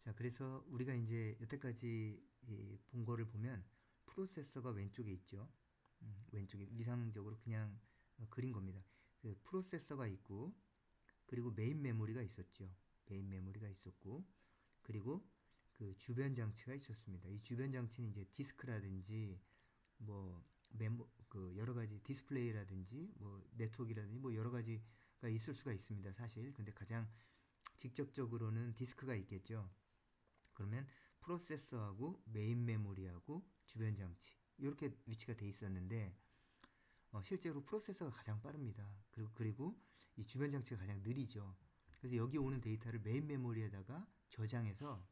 자, 그래서 우리가 이제 여태까지 본 거를 보면 프로세서가 왼쪽에 있죠. 왼쪽에 위상적으로 그냥 그린 겁니다. 그 프로세서가 있고, 그리고 메인 메모리가 있었죠. 메인 메모리가 있었고, 그리고 그 주변 장치가 있었습니다. 이 주변 장치는 이제 디스크라든지 뭐 그 여러 가지 디스플레이라든지 뭐 네트워크라든지 뭐 여러 가지가 있을 수가 있습니다. 사실. 근데 가장 직접적으로는 디스크가 있겠죠. 그러면 프로세서하고 메인 메모리하고 주변 장치 이렇게 위치가 돼 있었는데 실제로 프로세서가 가장 빠릅니다. 그리고 이 주변 장치가 가장 느리죠. 그래서 여기 오는 데이터를 메인 메모리에다가 저장해서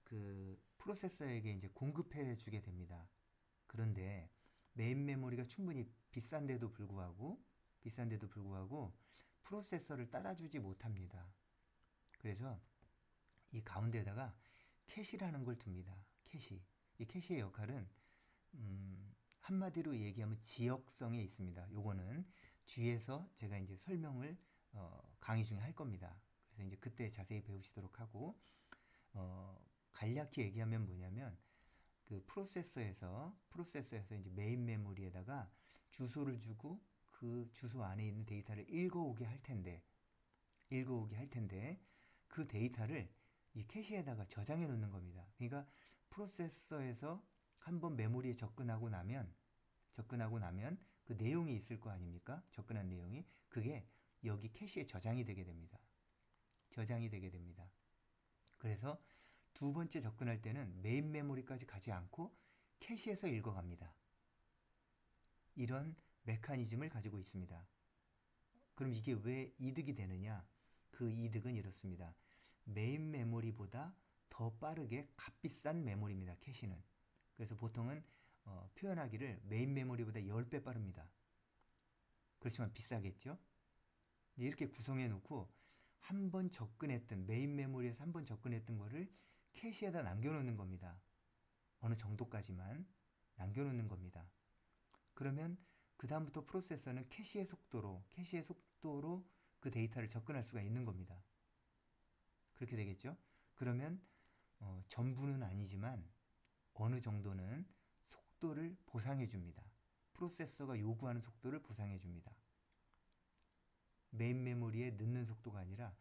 그 프로세서에게 이제 공급해 주게 됩니다. 그런데 메인 메모리가 충분히 비싼데도 불구하고 프로세서를 따라주지 못합니다. 그래서 이 가운데다가 캐시라는 걸 둡니다. 캐시. 이 캐시의 역할은 한마디로 얘기하면 지역성에 있습니다. 요거는 뒤에서 제가 이제 설명을 강의 중에 할 겁니다. 그래서 이제 그때 자세히 배우시도록 하고 간략히 얘기하면 뭐냐면 그 프로세서에서 이제 메인 메모리에다가 주소를 주고 그 주소 안에 있는 데이터를 읽어오게 할 텐데 그 데이터를 이 캐시에다가 저장해 놓는 겁니다. 그러니까 프로세서에서 한번 메모리에 접근하고 나면 그 내용이 있을 거 아닙니까? 접근한 내용이 그게 여기 캐시에 저장이 되게 됩니다. 그래서 두 번째 접근할 때는 메인 메모리까지 가지 않고 캐시에서 읽어갑니다. 이런 메커니즘을 가지고 있습니다. 그럼 이게 왜 이득이 되느냐? 그 이득은 이렇습니다. 메인 메모리보다 더 빠르게 값비싼 메모리입니다. 캐시는. 그래서 보통은 표현하기를 메인 메모리보다 10배 빠릅니다. 그렇지만 비싸겠죠? 이렇게 구성해 놓고 메인 메모리에서 한 번 접근했던 거를 캐시에다 남겨놓는 겁니다. 어느 정도까지만 남겨놓는 겁니다. 그러면 그 다음부터 프로세서는 캐시의 속도로 그 데이터를 접근할 수가 있는 겁니다. 그렇게 되겠죠? 그러면 전부는 아니지만 어느 정도는 속도를 보상해 줍니다. 프로세서가 요구하는 속도를 보상해 줍니다. 메인 메모리에 넣는 속도가 아니라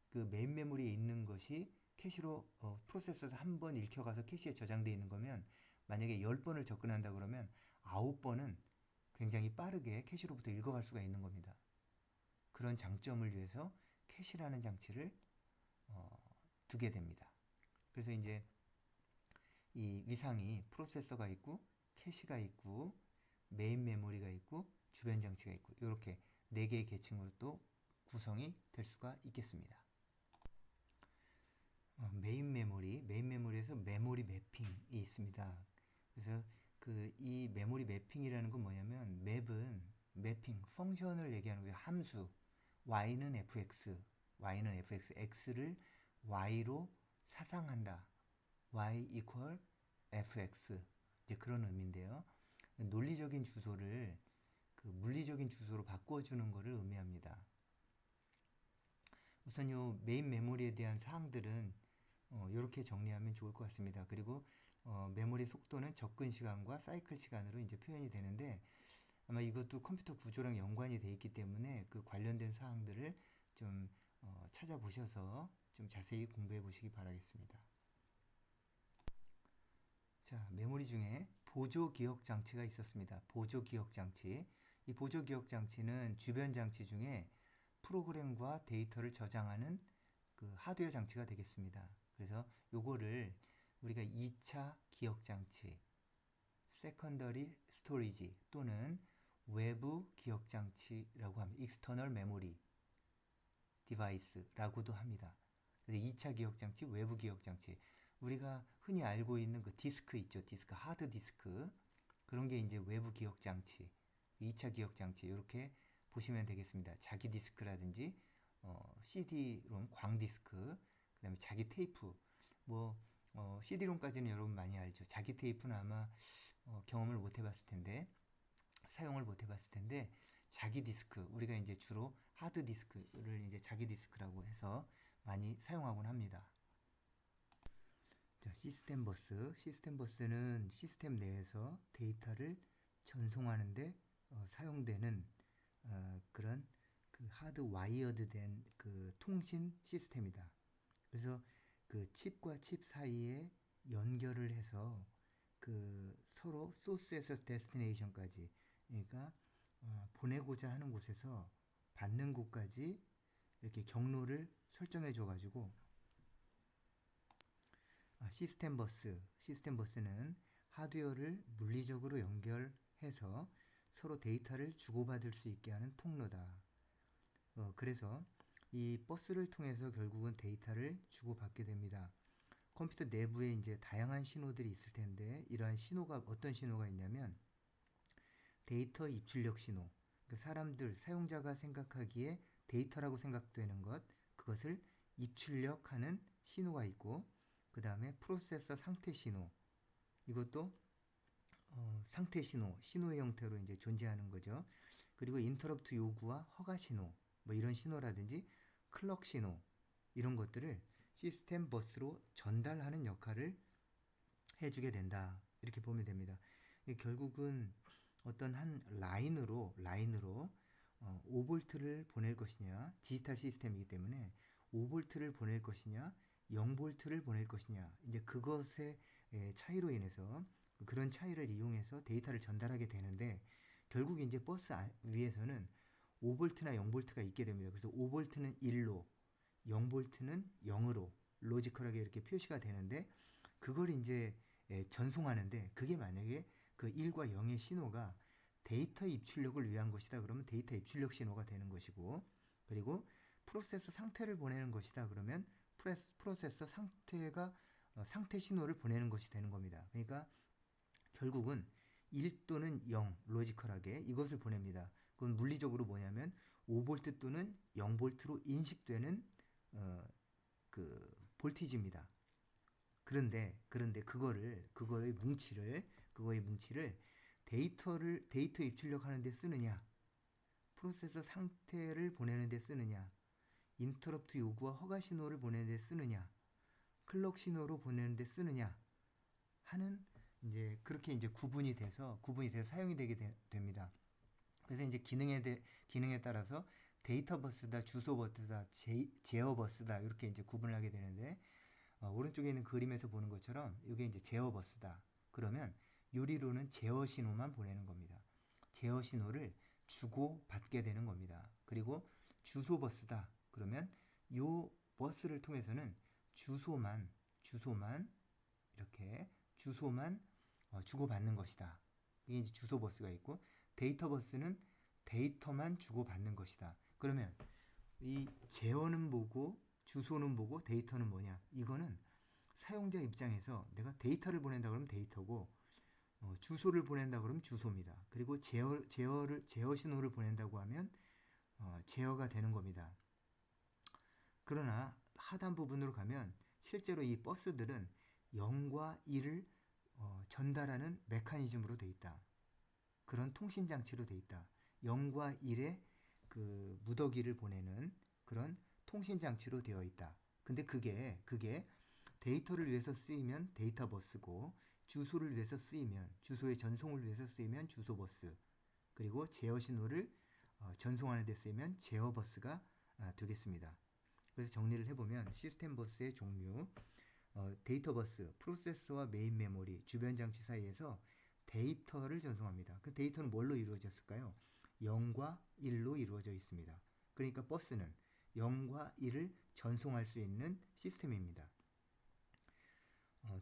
그 메인 메모리에 있는 것이 캐시로 프로세서에서 한 번 읽혀가서 캐시에 저장되어 있는 거면 만약에 10번을 접근한다 그러면 9번은 굉장히 빠르게 캐시로부터 읽어갈 수가 있는 겁니다. 그런 장점을 위해서 캐시라는 장치를 두게 됩니다. 그래서 이제 이 위상이 프로세서가 있고 캐시가 있고 메인 메모리가 있고 주변 장치가 있고 이렇게 4개의 계층으로 또 구성이 될 수가 있겠습니다. 메인 메모리에서 메모리 매핑이 있습니다. 그래서 그 이 메모리 매핑이라는 건 뭐냐면 매핑, 펑션을 얘기하는 거예요. 함수, y는 fx, x를 y로 사상한다. y equal fx 이제 그런 의미인데요. 논리적인 주소를 그 물리적인 주소로 바꿔주는 것을 의미합니다. 우선 요 메인 메모리에 대한 사항들은 이렇게 정리하면 좋을 것 같습니다. 그리고 메모리 속도는 접근 시간과 사이클 시간으로 이제 표현이 되는데 아마 이것도 컴퓨터 구조랑 연관이 되어 있기 때문에 그 관련된 사항들을 좀 찾아보셔서 좀 자세히 공부해 보시기 바라겠습니다. 자, 메모리 중에 보조 기억 장치가 있었습니다. 보조 기억 장치. 이 보조 기억 장치는 주변 장치 중에 프로그램과 데이터를 저장하는 그 하드웨어 장치가 되겠습니다. 그래서 요거를 우리가 2차 기억 장치, secondary storage 또는 외부 기억 장치라고 합니다. external memory device라고도 합니다. 그래서 2차 기억 장치, 외부 기억 장치. 우리가 흔히 알고 있는 그 디스크 있죠. 하드 디스크. 그런 게 이제 외부 기억 장치, 2차 기억 장치 이렇게 보시면 되겠습니다. 자기 디스크라든지 CD-롬, 광 디스크, 그다음에 자기 테이프. CD-롬까지는 여러분 많이 알죠. 자기 테이프는 아마 경험을 못 해봤을 텐데, 사용을 못 해봤을 텐데, 자기 디스크, 우리가 이제 주로 하드 디스크를 이제 자기 디스크라고 해서 많이 사용하곤 합니다. 시스템 버스는 시스템 내에서 데이터를 전송하는데 사용되는 그런 그 하드 와이어드 된 그 통신 시스템이다. 그래서 그 칩과 칩 사이에 연결을 해서 그 서로 소스에서 데스티네이션까지, 그러니까 보내고자 하는 곳에서 받는 곳까지 이렇게 경로를 설정해 줘 가지고 시스템 버스는 하드웨어를 물리적으로 연결해서 서로 데이터를 주고받을 수 있게 하는 통로다. 그래서 이 버스를 통해서 결국은 데이터를 주고받게 됩니다. 컴퓨터 내부에 이제 다양한 신호들이 있을 텐데, 이러한 신호가 어떤 신호가 있냐면 데이터 입출력 신호. 그러니까 사람들, 사용자가 생각하기에 데이터라고 생각되는 것, 그것을 입출력하는 신호가 있고, 그 다음에 프로세서 상태 신호. 이것도 상태 신호의 형태로 이제 존재하는 거죠. 그리고 인터럽트 요구와 허가 신호, 뭐 이런 신호라든지 클럭 신호, 이런 것들을 시스템 버스로 전달하는 역할을 해주게 된다. 이렇게 보면 됩니다. 결국은 어떤 한 라인으로 5볼트를 보낼 것이냐, 디지털 시스템이기 때문에 5볼트를 보낼 것이냐, 0볼트를 보낼 것이냐, 이제 그것의 차이로 인해서 그런 차이를 이용해서 데이터를 전달하게 되는데, 결국 이제 버스 위에서는 5볼트나 0볼트가 있게 됩니다. 그래서 5볼트는 1로, 0볼트는 0으로 로지컬하게 이렇게 표시가 되는데, 그걸 이제 전송하는데, 그게 만약에 그 1과 0의 신호가 데이터 입출력을 위한 것이다 그러면 데이터 입출력 신호가 되는 것이고, 그리고 프로세서 상태를 보내는 것이다 그러면 프로세서 상태가 상태 신호를 보내는 것이 되는 겁니다. 그러니까 결국은 1 또는 0 로지컬하게 이것을 보냅니다. 그건 물리적으로 뭐냐면 5볼트 또는 0볼트로 인식되는 그 볼티지입니다. 그런데 그거의 뭉치를 데이터 입출력하는 데 쓰느냐, 프로세서 상태를 보내는 데 쓰느냐, 인터럽트 요구와 허가 신호를 보내는 데 쓰느냐, 클럭 신호로 보내는 데 쓰느냐 하는, 이제 그렇게 이제 구분이 돼서 사용이 되게 됩니다. 그래서 이제 기능에 따라서 데이터 버스다, 주소 버스다, 제어 버스다, 이렇게 이제 구분을 하게 되는데, 오른쪽에 있는 그림에서 보는 것처럼 이게 이제 제어 버스다. 그러면 유리로는 제어 신호만 보내는 겁니다. 제어 신호를 주고 받게 되는 겁니다. 그리고 주소 버스다. 그러면 요 버스를 통해서는 주소만 이렇게 주고받는 것이다. 이게 이제 주소 버스가 있고, 데이터 버스는 데이터만 주고받는 것이다. 그러면 이 제어는 뭐고 주소는 뭐고 데이터는 뭐냐? 이거는 사용자 입장에서 내가 데이터를 보낸다 그러면 데이터고, 주소를 보낸다 그러면 주소입니다. 그리고 제어 신호를 보낸다고 하면 제어가 되는 겁니다. 그러나 하단 부분으로 가면 실제로 이 버스들은 0과 1을 전달하는 메커니즘으로 되어 있다. 그런 통신 장치로 되어 있다. 0과 1의 그 무더기를 보내는 그런 통신 장치로 되어 있다. 근데 그게 데이터를 위해서 쓰이면 데이터 버스고, 주소를 위해서 쓰이면, 주소의 전송을 위해서 쓰이면 주소 버스, 그리고 제어 신호를 전송하는 데 쓰이면 제어 버스가 되겠습니다. 그래서 정리를 해보면 시스템 버스의 종류, 데이터 버스, 프로세서와 메인 메모리, 주변 장치 사이에서 데이터를 전송합니다. 그 데이터는 뭘로 이루어졌을까요? 0과 1로 이루어져 있습니다. 그러니까 버스는 0과 1을 전송할 수 있는 시스템입니다.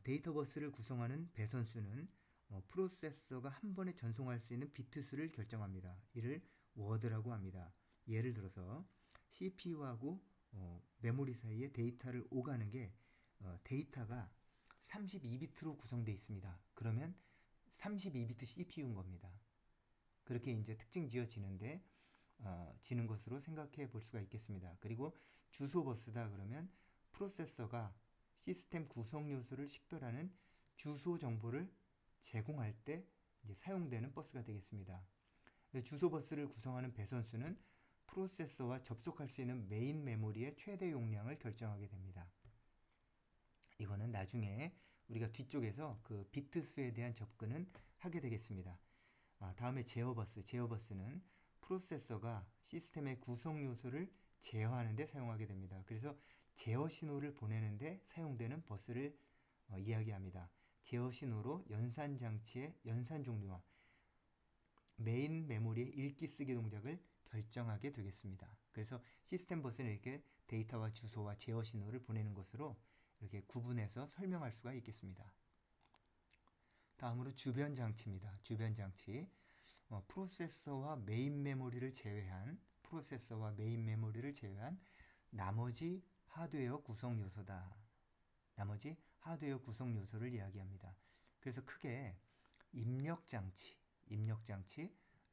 데이터 버스를 구성하는 배선수는 프로세서가 한 번에 전송할 수 있는 비트 수를 결정합니다. 이를 워드라고 합니다. 예를 들어서 CPU하고 메모리 사이에 데이터를 오가는 게 데이터가 32비트로 구성되어 있습니다. 그러면 32비트 CPU인 겁니다. 그렇게 이제 특징 지어지는데 지는 것으로 생각해 볼 수가 있겠습니다. 그리고 주소 버스다 그러면 프로세서가 시스템 구성 요소를 식별하는 주소 정보를 제공할 때 이제 사용되는 버스가 되겠습니다. 주소 버스를 구성하는 배선수는 프로세서와 접속할 수 있는 메인 메모리의 최대 용량을 결정하게 됩니다. 이거는 나중에 우리가 뒤쪽에서 그 비트 수에 대한 접근은 하게 되겠습니다. 다음에 제어버스는 프로세서가 시스템의 구성 요소를 제어하는 데 사용하게 됩니다. 그래서 제어 신호를 보내는데 사용되는 버스를 이야기합니다. 제어 신호로 연산 장치의 연산 종류와 메인 메모리의 읽기 쓰기 동작을 결정하게 되겠습니다. 그래서 시스템 버스는 이렇게 데이터와 주소와 제어 신호를 보내는 것으로 이렇게 구분해서 설명할 수가 있겠습니다. 다음으로 주변 장치입니다. 주변 장치. 프로세서와 메인 메모리를 제외한 나머지 하드웨어 구성 요소다. 나머지 하드웨어 구성 요소를 이야기합니다. 그래서 크게 입력 장치,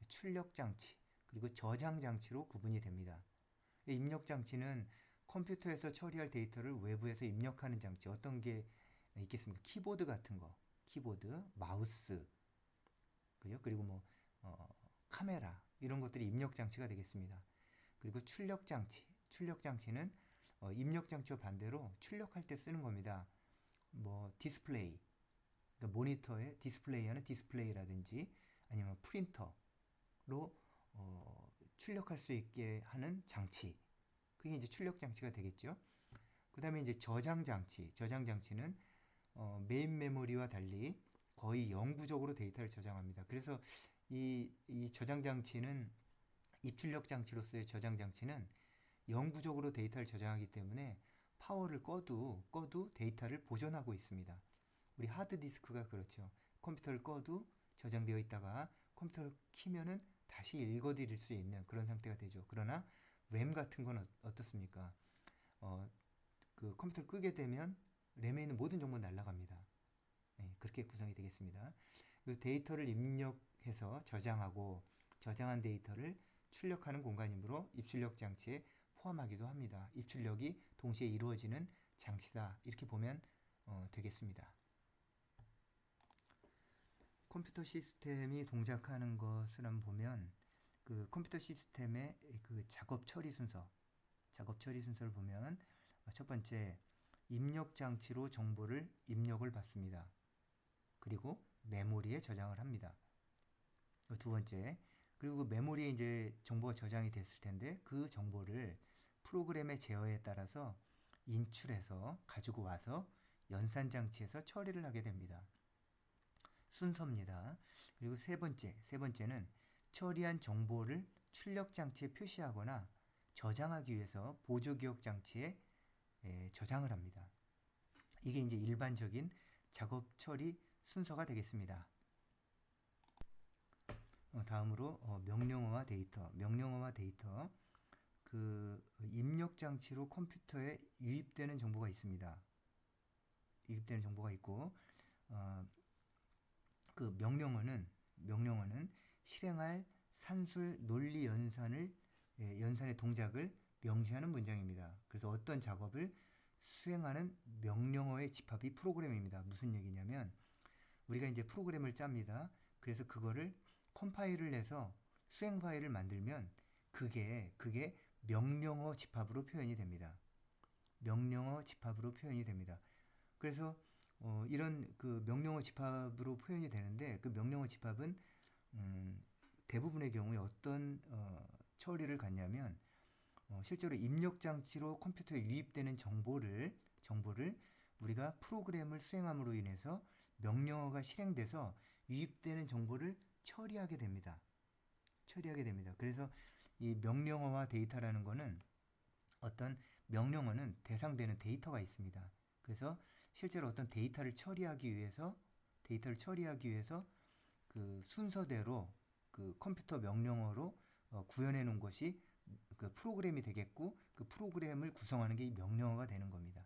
출력 장치, 그리고 저장 장치로 구분이 됩니다. 입력 장치는 컴퓨터에서 처리할 데이터를 외부에서 입력하는 장치. 어떤 게 있겠습니까? 키보드 같은 거, 마우스, 그죠? 그리고 뭐 카메라 이런 것들이 입력 장치가 되겠습니다. 그리고 출력 장치는 입력 장치와 반대로 출력할 때 쓰는 겁니다. 뭐 디스플레이, 그러니까 모니터에 디스플레이하는 디스플레이라든지 아니면 프린터로 출력할 수 있게 하는 장치. 그게 이제 출력 장치가 되겠죠. 그 다음에 이제 저장 장치는 메인 메모리와 달리 거의 영구적으로 데이터를 저장합니다. 그래서 이 저장 장치는 입출력 장치로서의 저장 장치는 영구적으로 데이터를 저장하기 때문에 파워를 꺼도 데이터를 보존하고 있습니다. 우리 하드디스크가 그렇죠. 컴퓨터를 꺼도 저장되어 있다가 컴퓨터를 키면은 다시 읽어드릴 수 있는 그런 상태가 되죠. 그러나 램 같은 건 어떻습니까? 그 컴퓨터를 끄게 되면 램에 있는 모든 정보는 날아갑니다. 네, 그렇게 구성이 되겠습니다. 그 데이터를 입력해서 저장한 데이터를 출력하는 공간이므로 입출력 장치에 포함하기도 합니다. 입출력이 동시에 이루어지는 장치다. 이렇게 보면 되겠습니다. 컴퓨터 시스템이 동작하는 것을 한번 보면 그 컴퓨터 시스템의 그 작업 처리 순서를 보면 첫 번째 입력 장치로 정보를 입력을 받습니다. 그리고 메모리에 저장을 합니다. 두 번째, 그리고 그 메모리에 이제 정보가 저장이 됐을 텐데 그 정보를 프로그램의 제어에 따라서 인출해서 가지고 와서 연산 장치에서 처리를 하게 됩니다. 순서입니다. 그리고 세 번째는 처리한 정보를 출력 장치에 표시하거나 저장하기 위해서 보조 기억 장치에 저장을 합니다. 이게 이제 일반적인 작업 처리 순서가 되겠습니다. 다음으로 명령어와 데이터. 그 입력 장치로 컴퓨터에 유입되는 정보가 있습니다. 유입되는 정보가 있고 그 명령어는 실행할 산술 논리 연산의 동작을 명시하는 문장입니다. 그래서 어떤 작업을 수행하는 명령어의 집합이 프로그램입니다. 무슨 얘기냐면 우리가 이제 프로그램을 짭니다. 그래서 그거를 컴파일을 해서 수행 파일을 만들면 그게 명령어 집합으로 표현이 됩니다. 그래서 이런 그 명령어 집합으로 표현이 되는데 그 명령어 집합은 대부분의 경우에 어떤 처리를 갖냐면 실제로 입력 장치로 컴퓨터에 유입되는 정보를 우리가 프로그램을 수행함으로 인해서 명령어가 실행돼서 유입되는 정보를 처리하게 됩니다. 그래서 이 명령어와 데이터라는 거는 어떤 명령어는 대상되는 데이터가 있습니다. 그래서 실제로 어떤 데이터를 처리하기 위해서 그 순서대로 그 컴퓨터 명령어로 구현해 놓은 것이 그 프로그램이 되겠고 그 프로그램을 구성하는 게 이 명령어가 되는 겁니다.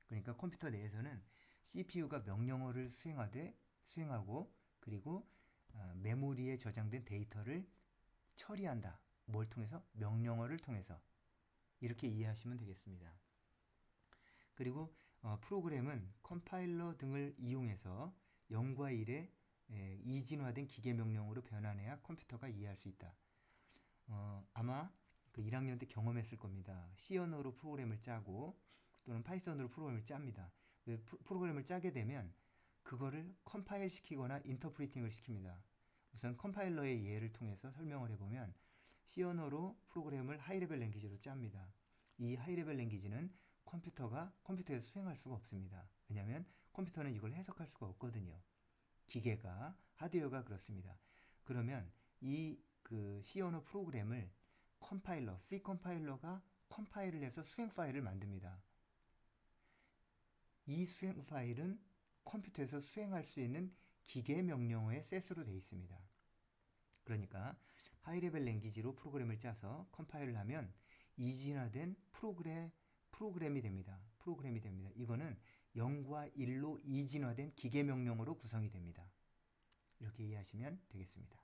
그러니까 컴퓨터 내에서는 CPU가 명령어를 수행하고 그리고 메모리에 저장된 데이터를 처리한다. 뭘 통해서? 명령어를 통해서. 이렇게 이해하시면 되겠습니다. 그리고 프로그램은 컴파일러 등을 이용해서 0과 1의 이진화된 기계 명령으로 변환해야 컴퓨터가 이해할 수 있다. 아마 그 1학년 때 경험했을 겁니다. C 언어로 프로그램을 짜고 또는 파이썬으로 프로그램을 짭니다. 프로그램을 짜게 되면 그거를 컴파일 시키거나 인터프리팅을 시킵니다. 우선 컴파일러의 예를 통해서 설명을 해보면 C 언어로 프로그램을 하이레벨 랭귀지로 짭니다. 이 하이레벨 랭귀지는 컴퓨터에서 수행할 수가 없습니다. 왜냐하면 컴퓨터는 이걸 해석할 수가 없거든요. 기계가, 하드웨어가 그렇습니다. 그러면 이 C 언어 프로그램을 C 컴파일러가 컴파일을 해서 수행 파일을 만듭니다. 이 수행 파일은 컴퓨터에서 수행할 수 있는 기계 명령어의 셋으로 되어 있습니다. 그러니까 하이레벨 랭귀지로 프로그램을 짜서 컴파일을 하면 이진화된 프로그램이 됩니다. 이거는 0과 1로 이진화된 기계 명령어로 구성이 됩니다. 이렇게 이해하시면 되겠습니다.